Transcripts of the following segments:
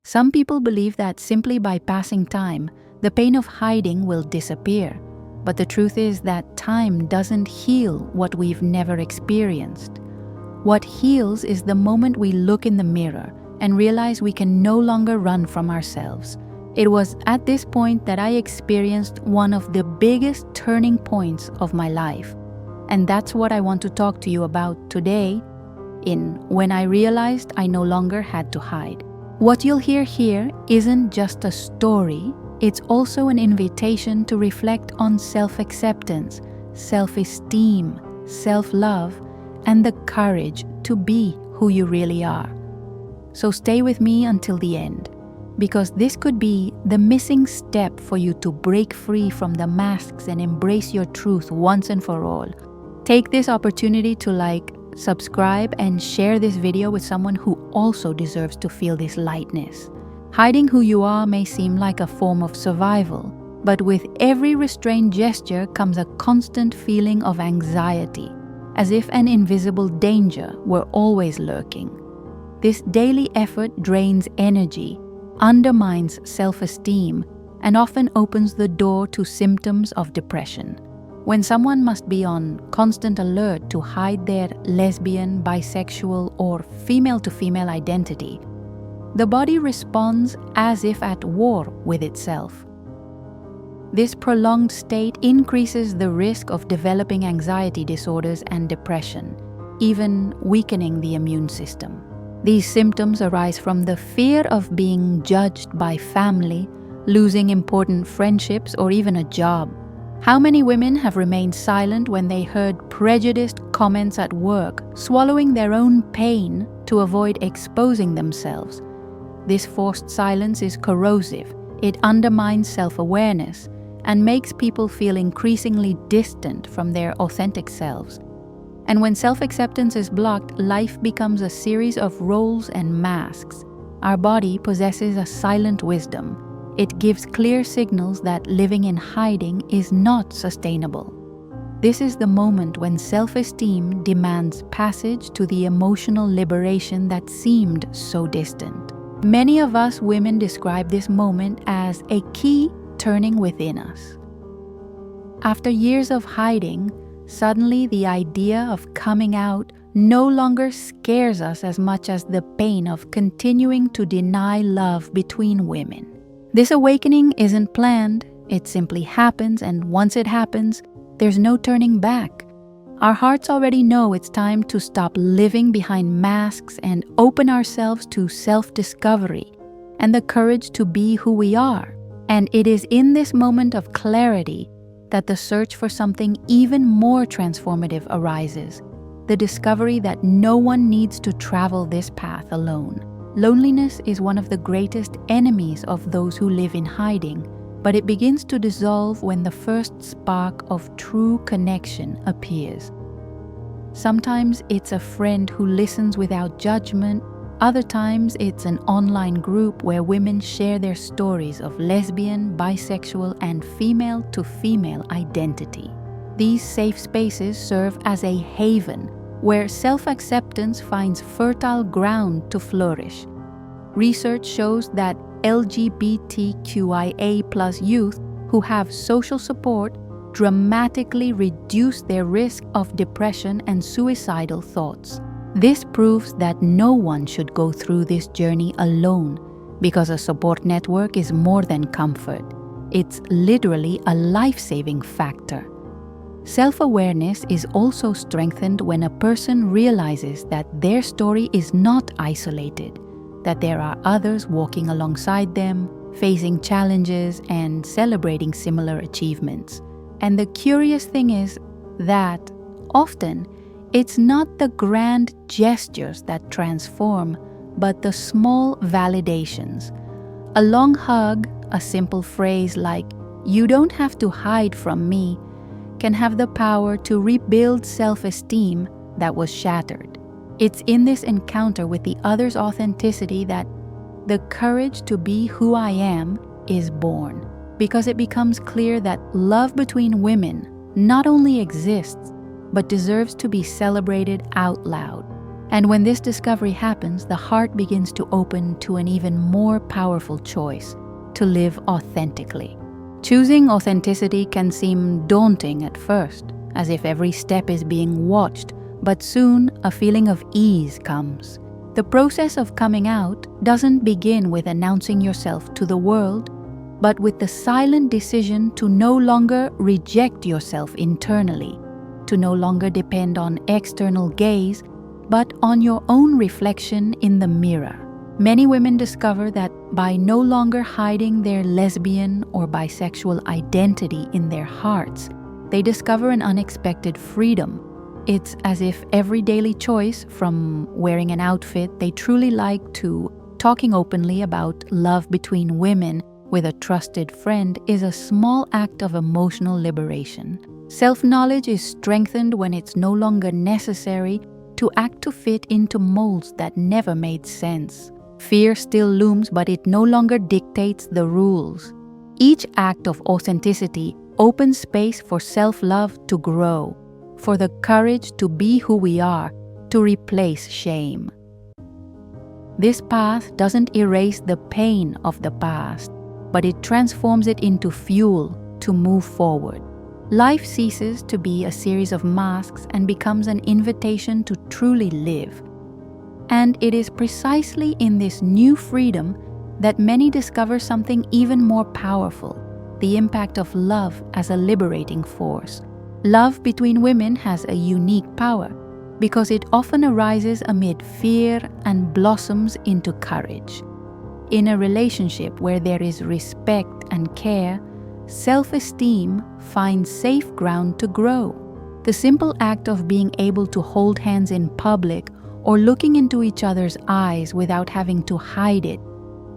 Some people believe that simply by passing time, the pain of hiding will disappear. But the truth is that time doesn't heal what we've never experienced. What heals is the moment we look in the mirror and realize we can no longer run from ourselves. It was at this point that I experienced one of the biggest turning points of my life. And that's what I want to talk to you about today in When I Realized I No Longer Had to Hide. What you'll hear here isn't just a story, it's also an invitation to reflect on self-acceptance, self-esteem, self-love, and the courage to be who you really are. So stay with me until the end, because this could be the missing step for you to break free from the masks and embrace your truth once and for all. Take this opportunity to subscribe, and share this video with someone who also deserves to feel this lightness. Hiding who you are may seem like a form of survival, but with every restrained gesture comes a constant feeling of anxiety, as if an invisible danger were always lurking. This daily effort drains energy, undermines self-esteem, and often opens the door to symptoms of depression. When someone must be on constant alert to hide their lesbian, bisexual, or female-to-female identity, the body responds as if at war with itself. This prolonged state increases the risk of developing anxiety disorders and depression, even weakening the immune system. These symptoms arise from the fear of being judged by family, losing important friendships, or even a job. How many women have remained silent when they heard prejudiced comments at work, swallowing their own pain to avoid exposing themselves? This forced silence is corrosive. It undermines self-awareness and makes people feel increasingly distant from their authentic selves. And when self-acceptance is blocked, life becomes a series of roles and masks. Our body possesses a silent wisdom. It gives clear signals that living in hiding is not sustainable. This is the moment when self-esteem demands passage to the emotional liberation that seemed so distant. Many of us women describe this moment as a key turning within us. After years of hiding, suddenly the idea of coming out no longer scares us as much as the pain of continuing to deny love between women. This awakening isn't planned, it simply happens, and once it happens, there's no turning back. Our hearts already know it's time to stop living behind masks and open ourselves to self-discovery and the courage to be who we are. And it is in this moment of clarity that the search for something even more transformative arises, the discovery that no one needs to travel this path alone. Loneliness is one of the greatest enemies of those who live in hiding, but it begins to dissolve when the first spark of true connection appears. Sometimes it's a friend who listens without judgment. Other times it's an online group where women share their stories of lesbian, bisexual, and female-to-female identity. These safe spaces serve as a haven where self-acceptance finds fertile ground to flourish. Research shows that LGBTQIA+ youth who have social support dramatically reduce their risk of depression and suicidal thoughts. This proves that no one should go through this journey alone, because a support network is more than comfort. It's literally a life-saving factor. Self-awareness is also strengthened when a person realizes that their story is not isolated, that there are others walking alongside them, facing challenges, and celebrating similar achievements. And the curious thing is that often it's not the grand gestures that transform, but the small validations. A long hug, a simple phrase like, "You don't have to hide from me," can have the power to rebuild self-esteem that was shattered. It's in this encounter with the other's authenticity that the courage to be who I am is born, because it becomes clear that love between women not only exists, but deserves to be celebrated out loud. And when this discovery happens, the heart begins to open to an even more powerful choice: to live authentically. Choosing authenticity can seem daunting at first, as if every step is being watched, but soon a feeling of ease comes. The process of coming out doesn't begin with announcing yourself to the world, but with the silent decision to no longer reject yourself internally, to no longer depend on external gaze, but on your own reflection in the mirror. Many women discover that by no longer hiding their lesbian or bisexual identity in their hearts, they discover an unexpected freedom. It's as if every daily choice, from wearing an outfit they truly like to talking openly about love between women with a trusted friend, is a small act of emotional liberation. Self-knowledge is strengthened when it's no longer necessary to act to fit into molds that never made sense. Fear still looms, but it no longer dictates the rules. Each act of authenticity opens space for self-love to grow, for the courage to be who we are, to replace shame. This path doesn't erase the pain of the past, but it transforms it into fuel to move forward. Life ceases to be a series of masks and becomes an invitation to truly live. And it is precisely in this new freedom that many discover something even more powerful: the impact of love as a liberating force. Love between women has a unique power because it often arises amid fear and blossoms into courage. In a relationship where there is respect and care, self-esteem finds safe ground to grow. The simple act of being able to hold hands in public or looking into each other's eyes without having to hide it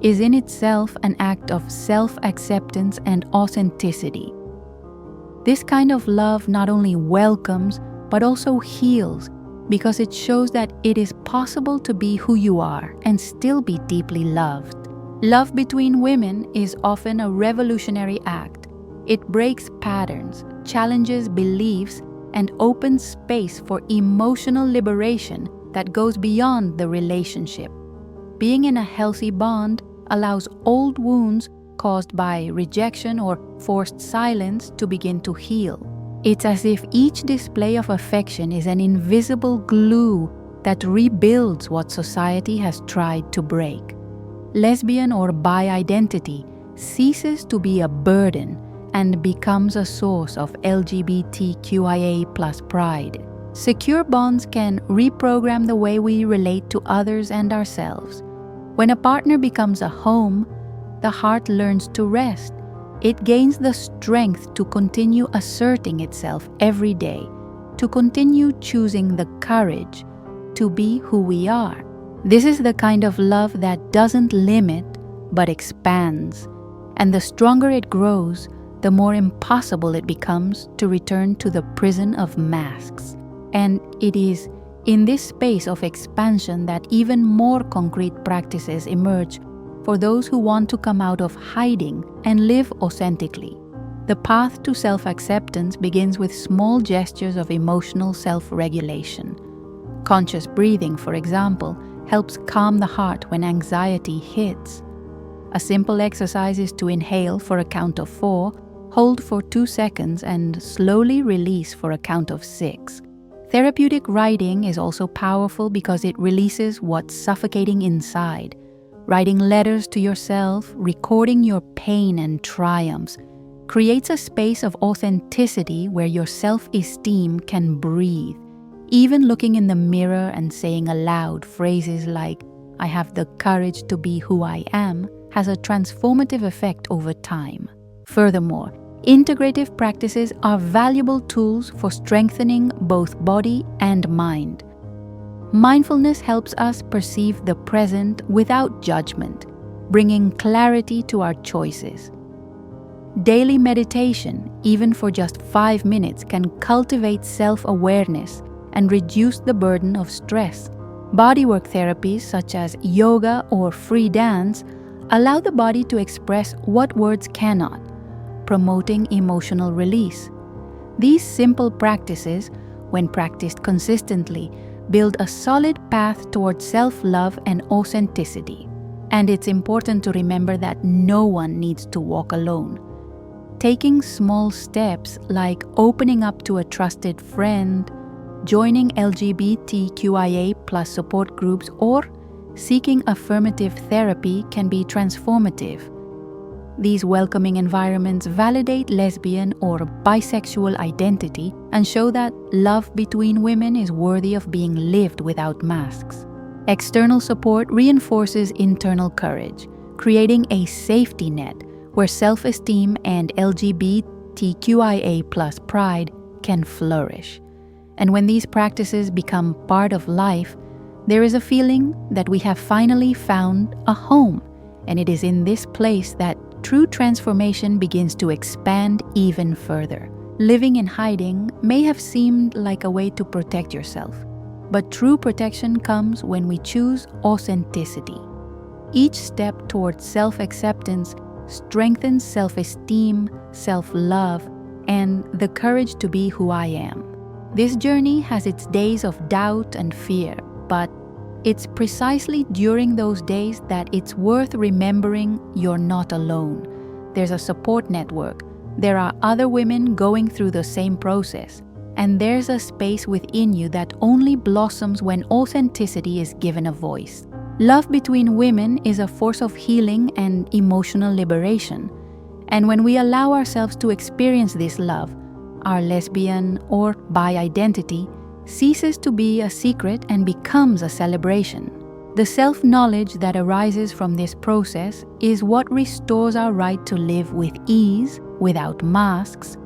is in itself an act of self-acceptance and authenticity. This kind of love not only welcomes but also heals, because it shows that it is possible to be who you are and still be deeply loved. Love between women is often a revolutionary act. It breaks patterns, challenges beliefs, and opens space for emotional liberation that goes beyond the relationship. Being in a healthy bond allows old wounds caused by rejection or forced silence to begin to heal. It's as if each display of affection is an invisible glue that rebuilds what society has tried to break. Lesbian or bi identity ceases to be a burden and becomes a source of LGBTQIA+ pride. Secure bonds can reprogram the way we relate to others and ourselves. When a partner becomes a home, the heart learns to rest. It gains the strength to continue asserting itself every day, to continue choosing the courage to be who we are. This is the kind of love that doesn't limit, but expands. And the stronger it grows, the more impossible it becomes to return to the prison of masks. And it is in this space of expansion that even more concrete practices emerge for those who want to come out of hiding and live authentically. The path to self-acceptance begins with small gestures of emotional self-regulation. Conscious breathing, for example, helps calm the heart when anxiety hits. A simple exercise is to inhale for a count of 4, hold for 2 seconds, and slowly release for a count of 6. Therapeutic writing is also powerful because it releases what's suffocating inside. Writing letters to yourself, recording your pain and triumphs, creates a space of authenticity where your self-esteem can breathe. Even looking in the mirror and saying aloud phrases like, "I have the courage to be who I am," has a transformative effect over time. Furthermore, integrative practices are valuable tools for strengthening both body and mind. Mindfulness helps us perceive the present without judgment, bringing clarity to our choices. Daily meditation, even for just 5 minutes, can cultivate self-awareness and reduce the burden of stress. Bodywork therapies such as yoga or free dance allow the body to express what words cannot, promoting emotional release. These simple practices, when practiced consistently, build a solid path towards self-love and authenticity. And it's important to remember that no one needs to walk alone. Taking small steps like opening up to a trusted friend, joining LGBTQIA+ support groups, or seeking affirmative therapy can be transformative. These welcoming environments validate lesbian or bisexual identity and show that love between women is worthy of being lived without masks. External support reinforces internal courage, creating a safety net where self-esteem and LGBTQIA+ pride can flourish. And when these practices become part of life, there is a feeling that we have finally found a home, and it is in this place that true transformation begins to expand even further. Living in hiding may have seemed like a way to protect yourself, but true protection comes when we choose authenticity. Each step towards self-acceptance strengthens self-esteem, self-love, and the courage to be who I am. This journey has its days of doubt and fear, but it's precisely during those days that it's worth remembering you're not alone. There's a support network. There are other women going through the same process. And there's a space within you that only blossoms when authenticity is given a voice. Love between women is a force of healing and emotional liberation. And when we allow ourselves to experience this love, our lesbian or bi identity ceases to be a secret and becomes a celebration. The self-knowledge that arises from this process is what restores our right to live with ease, without masks,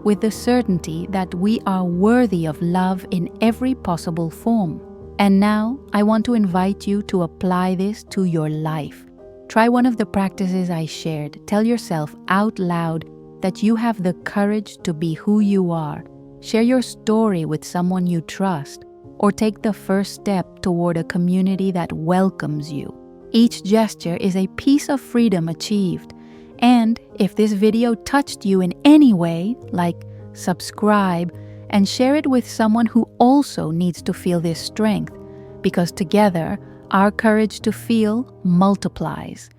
with the certainty that we are worthy of love in every possible form. And now, I want to invite you to apply this to your life. Try one of the practices I shared. Tell yourself out loud that you have the courage to be who you are. Share your story with someone you trust, or take the first step toward a community that welcomes you. Each gesture is a piece of freedom achieved. And if this video touched you in any way, like subscribe and share it with someone who also needs to feel this strength, because together, our courage to feel multiplies.